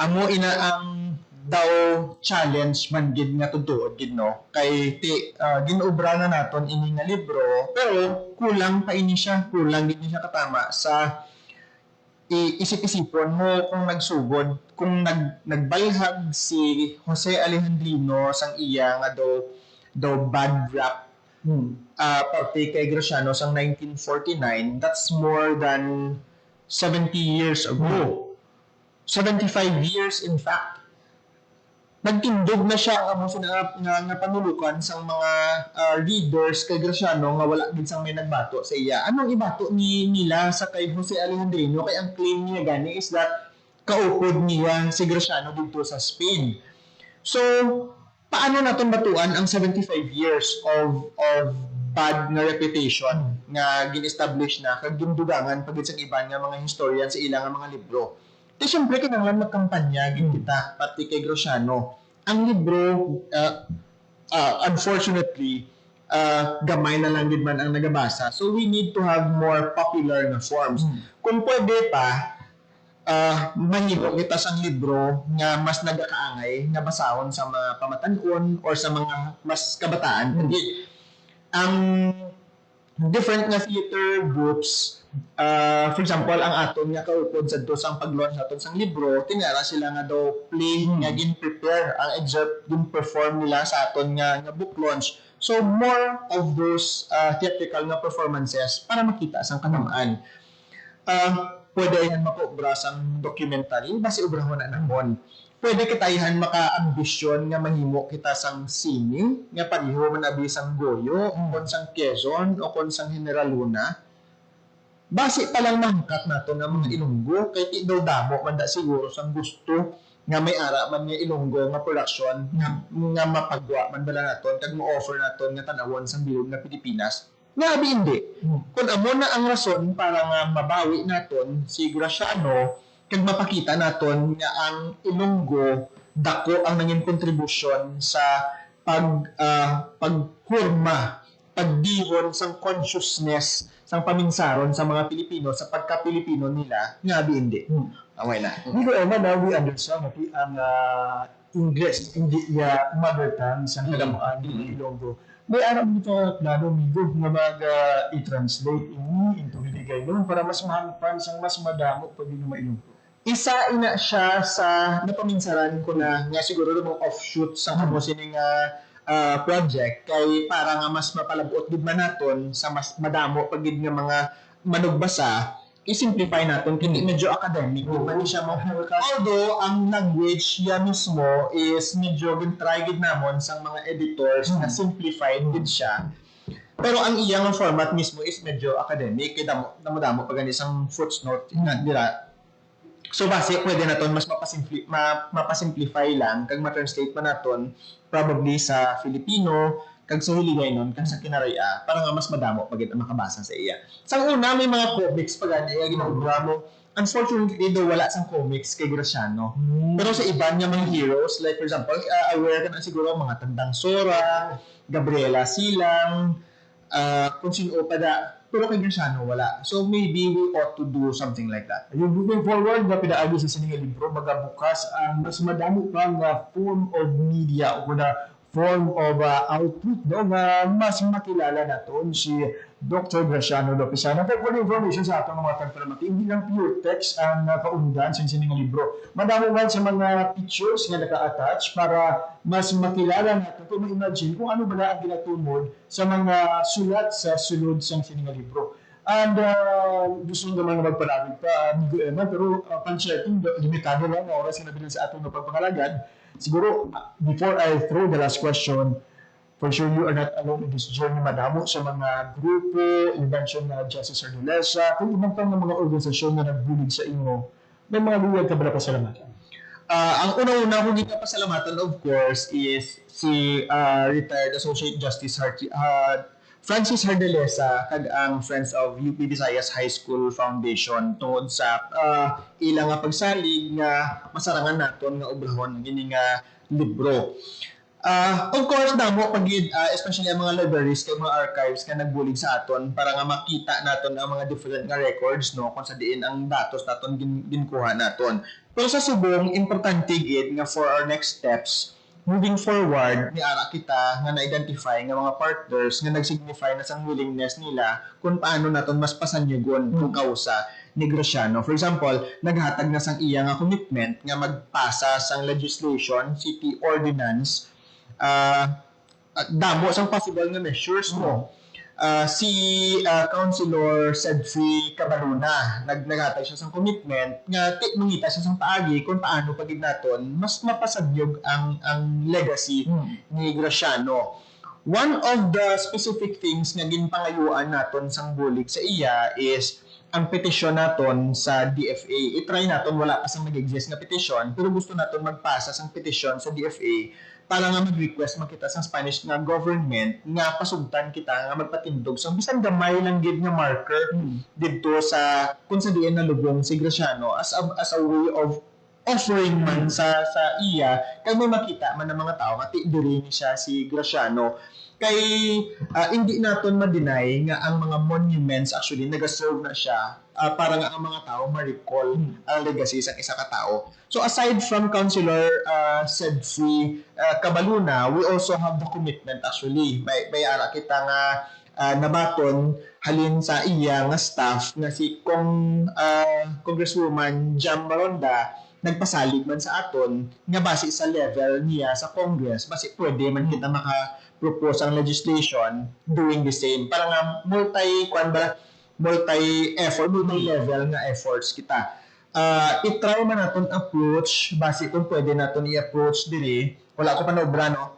Amo ina ang daw challenge man gid nga tutuod gid, no, kay ginobra na naton ini nga libro pero kulang gid siya katama sa isip-isipon mo kung nagsugod kung nagbalhag si Jose Alejandrino sang iya nga daw bad rap parte kay Graciano sang 1949. That's more than 70 years ago. 75 years in fact. Nagtindog na siya ang amo nga panulukan sang mga readers kay Graciano nga wala gid sang may nagbato sa iya. Anong ibato nila sa kay Jose Alejandrino? Kay ang claim niya gani is that kaupod niya si Graciano dito sa Spain. So, paano naton batuan ang 75 years of bad na reputation nga gin-establish na kag gindugangan pagid sa iban nga mga historian sa ilang mga libro? Di syempre kinahanglan magkampanya gid kita pati kay Graciano. Ang libro unfortunately gamay na lang gid man ang nagabasa. So we need to have more popular na forms. Kung pwede pa mahimo kita sang libro nga mas nagakaangay nga basahon sa mga pamatan-on or sa mga mas kabataan. Hindi ang different nga theater groups, for example, ang aton nga kaupod sa sang pag-launch naton sang libro, tinara sila nga daw play nga gin-prepare ang excerpt gin-perform nila sa aton nga book launch. So more of those theatrical nga performances para makita sang kanamaan. Pwede yan makaobra sang documentary, basi obrahon na namon. Pwede kitayahan maka-ambisyon nga mahimo kita sang singing, nga pareho man abi sang Goyo, kon sang Quezon, o kon sang General Luna. Basi pa lang mangkat nato ng mga Ilonggo, kay ti daw damo man da siguro sang gusto nga may ara man nga Ilonggo nga production nga mapagwa man bala naton kag mo-offer naton nga tanawon sang bilog nga Pilipinas. Nga abi hindi. Kung amo na ang rason para nga mabawi naton si Graciano kag mapakita naton nga ang Ilonggo dako ang nanging kontribusyon sa paghurma, pagdihon sang consciousness sang paminsaron sa mga Pilipino sa pagka-Pilipino nila nga abi hindi. Okay na. Migo Eman, now we understand ang English, hindi niya mother tongue sa kalamaan ng Ilonggo. May aram nito plano migo nga mag-i-translate ini into Hiligaynon para mas mahampan sang mas madamo pag yun mailonggo. Isa ina siya sa napaminsaran ko na nga siguro mga offshoot sa kamo sining project kay para nga mas mapalabot gid man naton sa mas madamo pag gid nga mga manugbasa i-simplify natin kini medyo academic di man siya mo although ang language ya mismo is medyo gin-try gid namon sa mga editors na simplified gid siya pero ang iyang format mismo is medyo academic kay damo pa gani sang footnote na dira. So base pwede naton mas mapasimplify lang kag ma-translate pa naton probably sa Filipino kag sa Hiligaynon kag sa Kinaraya para nga mas madamo pagit ang makabasa sa iya. Sa una may mga comics pag iya ginugura mo. Unfortunately daw wala sang comics kay Graciano. Pero sa iba niya mga heroes like for example aware ka na siguro mga Tandang Sora, Gabriela Silang, kung sino pa da pero kay Graciano wala. So maybe we ought to do something like that. Yung moving forward, na pinaagi sa sininga libro, magabukas ang mas madami pang form of media o na form of output no, na mas makilala naton si Dr. Graciano Lopezano. Pero for information sa atong mga tagpalamati, hindi lang pure text ang kaundan sa sininga libro. Madami man sa mga pictures nga naka-attach para mas makilala natin kung ma-imagine kung ano ba na ang ginatumod sa mga sulat sa sulod sa sininga libro. And gusto naman na magpalagay pa, pero pansyerting, limitado lang ang oras na nabilin sa atong pagpangalagad. Siguro, before I throw the last question, for sure you are not alone in this journey. Madamo sa mga grupo, you mentioned na Justice Ardilesa, kung ibang pang mga organisasyon na nagbulig sa inyo, may mga luwag ka ba na pasalamatan? Ang una-una kung hindi ka pasalamatan of course is si retired Associate Justice Francis Ardilesa kag ang Friends of UP Visayas High School Foundation tungod sa ilang nga pagsalig nga masarangan naton nga obrahon gini nga libro. Of course damo pagid especially ang mga libraries kay mga archives nga nagbulig sa aton para nga makita naton ang mga different nga records no kung sa diin ang datos naton ginkuha naton. Pero sa subong importante gid nga for our next steps moving forward, niara kita nga na-identify nga mga partners nga nag-signify na sang willingness nila kung paano naton mas pasanyugon kung kausa ni Graciano. For example, naghatag na sang iya nga commitment nga magpasa sang legislation, city ordinance, damo sang possible nga measures mo. Si Councilor Sedfrey Cabaluna naghatag siya sang commitment nga mangita siya sang paagi kung paano pagid naton mas mapasagyog ang legacy ni Graciano. One of the specific things nga ginpangayuan naton sang bulig sa iya is ang petisyon naton sa DFA. I-try naton wala pa sang nag-exist nga petisyon pero gusto naton magpasa sang petisyon sa DFA para nga mag-request makita sa Spanish nga government nga pasugtan kita nga magpatindog sa bisan gamay lang gid nga marker didto sa kung sa diin nalubong si Graciano as a way of offering man sa iya kay may makita man ng mga tao nga diri ni siya si Graciano kay hindi naton ma-deny nga ang mga monuments actually nagaserve na siya para nga ang mga tao ma-recall ang legacy sa isa ka tao. So aside from Councilor Sedfrey Cabaluna, we also have the commitment actually. May ara kita nga nabaton halin sa iya nga staff nga si Congresswoman Jam Maronda nagpasalig man sa aton nga base sa level niya sa Congress base pwede man kita maka-propose ang legislation doing the same para nga multi-level nga efforts kita. I-try man naton approach base kung pwede naton i-approach diri wala ko pa naobra no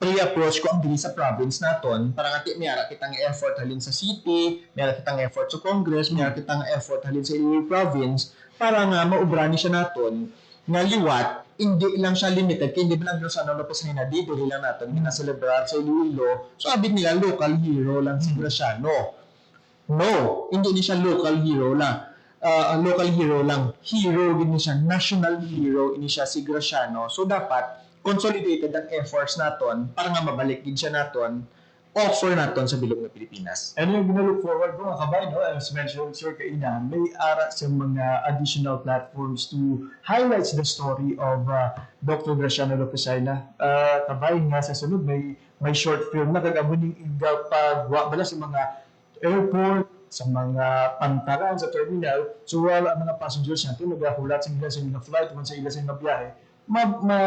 pre-approach ko ang diri sa province naton para nga miyara kitang effort halin sa city miyara kitang effort sa Congress miyara kitang effort halin sa Iloilo province para nga maobra ni siya naton nga liwat hindi lang siya limited kay hindi lang sa Lopez na dito lang naton gina-celebrar sa Iloilo so abit nila local hero lang si Graciano. No, hindi ni siya local hero lang. Local hero lang. Hero din siya, national hero ini siya si Graciano. So dapat consolidated ang efforts naton para nga mabalik din siya naton offer naton sa bilog ng Pilipinas. And yung ginalook forward ko, mga kabay, no? As mentioned, Sir Kaina, may ara sa mga additional platforms to highlight the story of Dr. Graciano Lopez Ayla. Kabay nga sa sunod, may short film na kagabuning pagwa bala sa mga airport, sa mga pantaran, sa terminal. So while ang mga passengers natin nagahulat sa ila sa mga flight, once sa ila sa mga biyahe, makilala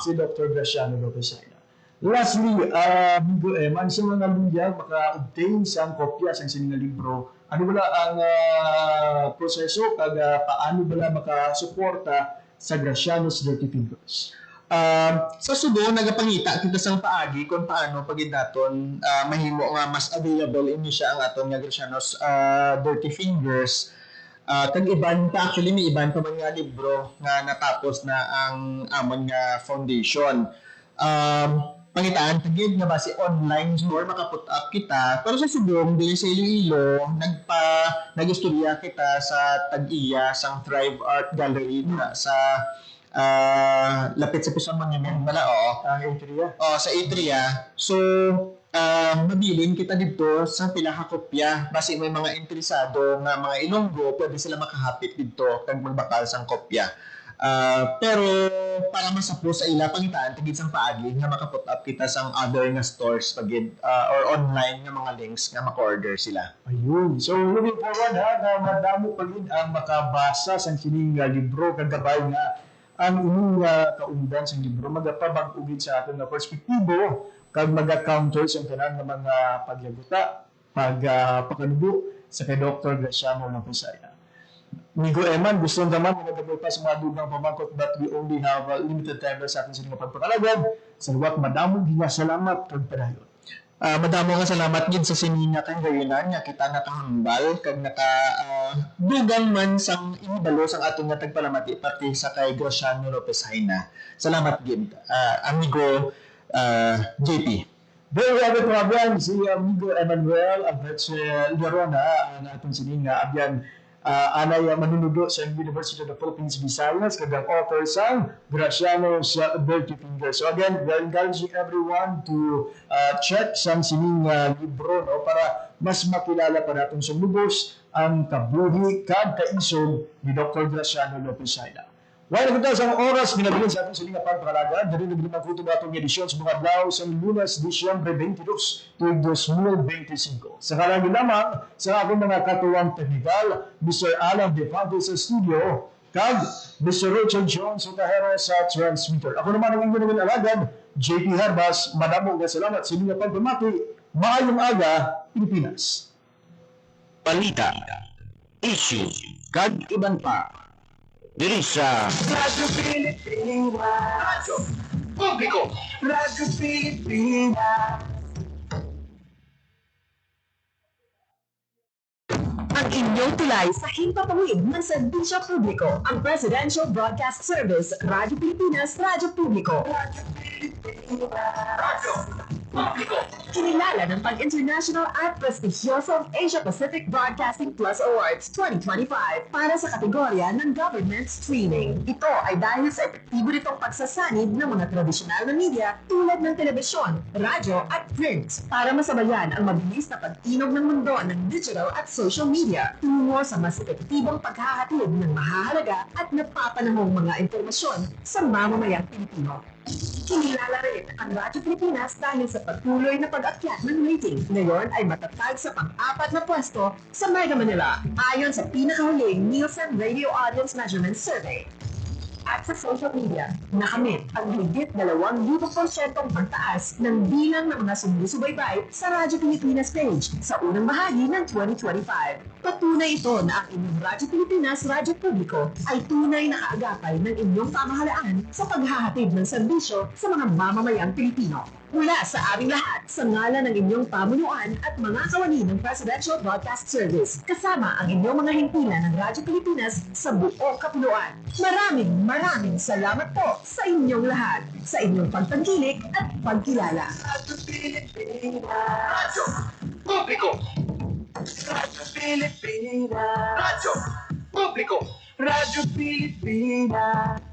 si Dr. Graciano Lopez Ayla. Lastly, Migo Eman, sa mga lunyag maka-obtain sa kopya sa sininga libro, ano wala ang proseso kag paano wala makasuporta sa Graciano's Dirty Fingers? Sa subo, nagapangita kita sa paagi kung paano pagidaton mahimo nga mas available ini siya ang aton nga Graciano's Dirty Fingers. Kag iban pa, actually may iban pa man nga libro nga natapos na ang amon nga foundation. Pangitaan tagid nga base online store makaput up kita, pero sa subong dili sa Iloilo nagistorya kita sa Tag-iya sang Thrive Art Gallery na sa lapit sa Quezon Monument bala Atria. Sa Atria. So mabilin kita dito sa pila ka kopya base may mga interesado nga mga Ilonggo pwede sila makahapit dito kag magbakal sang kopya. Pero para masapo sa ila pangitaan tigid sang paagi nga makaput up kita sang other nga stores pagid or online nga mga links nga maka-order sila. Ayun. So moving forward na madamo pa rin ang makabasa sa sining libro kagabay nga ang inyong kaundan sa libro magapabag-ugid sa aton nga perspektibo kag mag-counter sa tanan ng mga pagyaguta, pagpakanubo sa kay Dr. Graciano Lopez Ayla. Migo Eman, gusto naman magagabay pa sa mga dugang pamangkot but we only have limited time sa ating sining pagpakalagad. Sa luwat, madamong salamat kag padayon. Madamo nga salamat gid sa sinina kang gayunan nga kita nakahambal kag dugang man sang inibalo sang aton nga tagpalamati pati sa kay Graciano Lopez Ayla. Salamat gid amigo JP. There we have it, mga brand. Si Amigo Emmanuel Alberto Llerona na atong sininga abyan anay manunudo sa University of the Philippines Visayas kag ang author sang Graciano's Dirty Fingers. So again, we're encouraging everyone to check sang sining libro no, para mas makilala pa natin sa lubos ang kabuhi kag kaisog ni Dr. Graciano Lopez Ayla. While kita sa oras ginabilin sa ating siling pagpakalaga, dali naglimang kuto na itong edisyon sa mga adlaw sa Lunes, Disyembre 22, tuwing 2025. Sa kalagi lamang sa aking mga katuwang technical, Mr. Alan Defante sa studio, kag Mr. Richard Jones sa tahero sa transmitter. Ako naman ang inyong alagad, JP Harbas, madamong salamat sa inyong pagpamati. Maayong aga, Pilipinas. Balita, issue, kag iban pa. Diri sa Radyo Pilipinas. Radyo Publiko. Radyo Pilipinas. Ang inyong tulay sa himpapawid ng serbisyo publiko, ang Presidential Broadcast Service, Radyo Pilipinas, Radyo Publiko. Radyo Pilipinas. Radyo Publiko. Kinilala ng pag-international at prestigyosong Asia Pacific Broadcasting Plus Awards 2025 para sa kategorya ng Government Streaming. Ito ay dahil sa epektibo nitong pagsasanib ng mga tradisyonal na media tulad ng telebisyon, radyo at print para masabayan ang mabilis na pag-inog ng mundo ng digital at social media tungo sa mas epektibong paghahatid ng mahahalaga at napapanahong mga impormasyon sa mamamayang Pilipino. Kinilala rin ang Radyo Pilipinas dahil sa patuloy na pag-akyat ng rating. Ngayon ay matatag sa pang-apat na pwesto sa Mega Manila ayon sa pinakahuling Nielsen Radio Audience Measurement Survey. At sa social media, nakamit ang higit 2,000% pagtaas ng bilang ng mga sumusubaybay sa Radyo Pilipinas page sa unang bahagi ng 2025. Patunay ito na ang inyong Radyo Pilipinas Radyo Publiko ay tunay na kaagapay ng inyong pamahalaan sa paghahatid ng serbisyo sa mga mamamayang Pilipino. Mula sa aming lahat, sa ngalan ng inyong pamunuan at mga kawani ng Presidential Broadcast Service, kasama ang inyong mga himpilan ng Radyo Pilipinas sa buong kapuluan. Maraming salamat po sa inyong lahat, sa inyong pagtangkilik at pagkilala. Radyo Pilipinas. Radyo Publiko. Radyo Pilipinas. Radyo Publiko. Radyo Pilipinas.